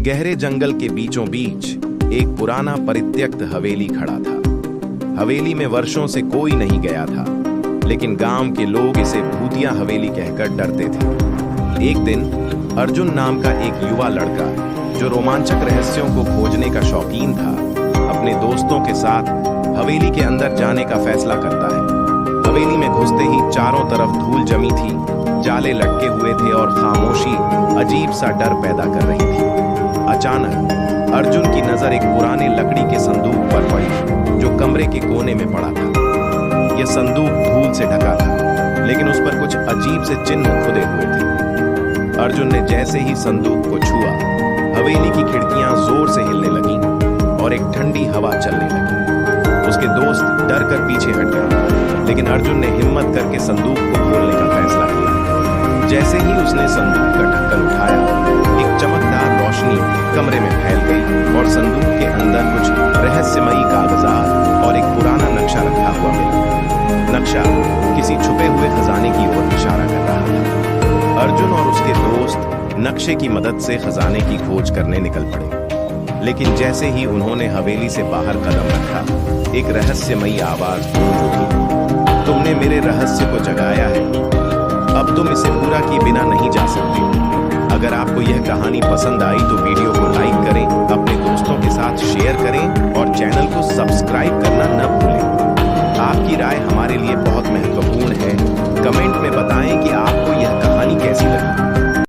गहरे जंगल के बीचों बीच एक पुराना परित्यक्त हवेली खड़ा था। हवेली में वर्षों से कोई नहीं गया था, लेकिन गांव के लोग इसे भूतिया हवेली कहकर डरते थे। एक दिन अर्जुन नाम का एक युवा लड़का, जो रोमांचक रहस्यों को खोजने का शौकीन था, अपने दोस्तों के साथ हवेली के अंदर जाने का फैसला करता है। हवेली में घुसते ही चारों तरफ धूल जमी थी, जाले लटके हुए थे और खामोशी अजीब सा डर पैदा कर रही थी। अचानक अर्जुन की नजर एक पुराने लकड़ी के संदूक पर पड़ी, जो कमरे के कोने में पड़ा था। यह संदूक धूल से ढका था, लेकिन उस पर कुछ अजीब से चिन्ह खुदे हुए थे। अर्जुन ने जैसे ही संदूक को छुआ, हवेली की खिड़कियां जोर से हिलने लगीं और एक ठंडी हवा चलने लगी। उसके दोस्त डर कर पीछे हट गए, लेकिन अर्जुन ने हिम्मत करके संदूक को खोलने का फैसला किया। जैसे ही उसने संदूक का ढक्कन उठाया, एक चमकदार रोशनी कमरे में फैल गई और संदूक के अंदर कुछ रहस्यमयी कागजात और एक पुराना नक्शा रखा हुआ मिला। नक्शा किसी छुपे हुए खजाने की ओर इशारा कर रहा था। अर्जुन और उसके दोस्त नक्शे की मदद से खजाने की खोज करने निकल पड़े, लेकिन जैसे ही उन्होंने हवेली से बाहर कदम रखा, एक रहस्यमयी आवाज गूंज उठी। तुमने मेरे रहस्य को जगाया है, अब तुम इसे पूरा किए बिना नहीं जा सकते। अगर आपको यह कहानी पसंद आई तो वीडियो को लाइक करें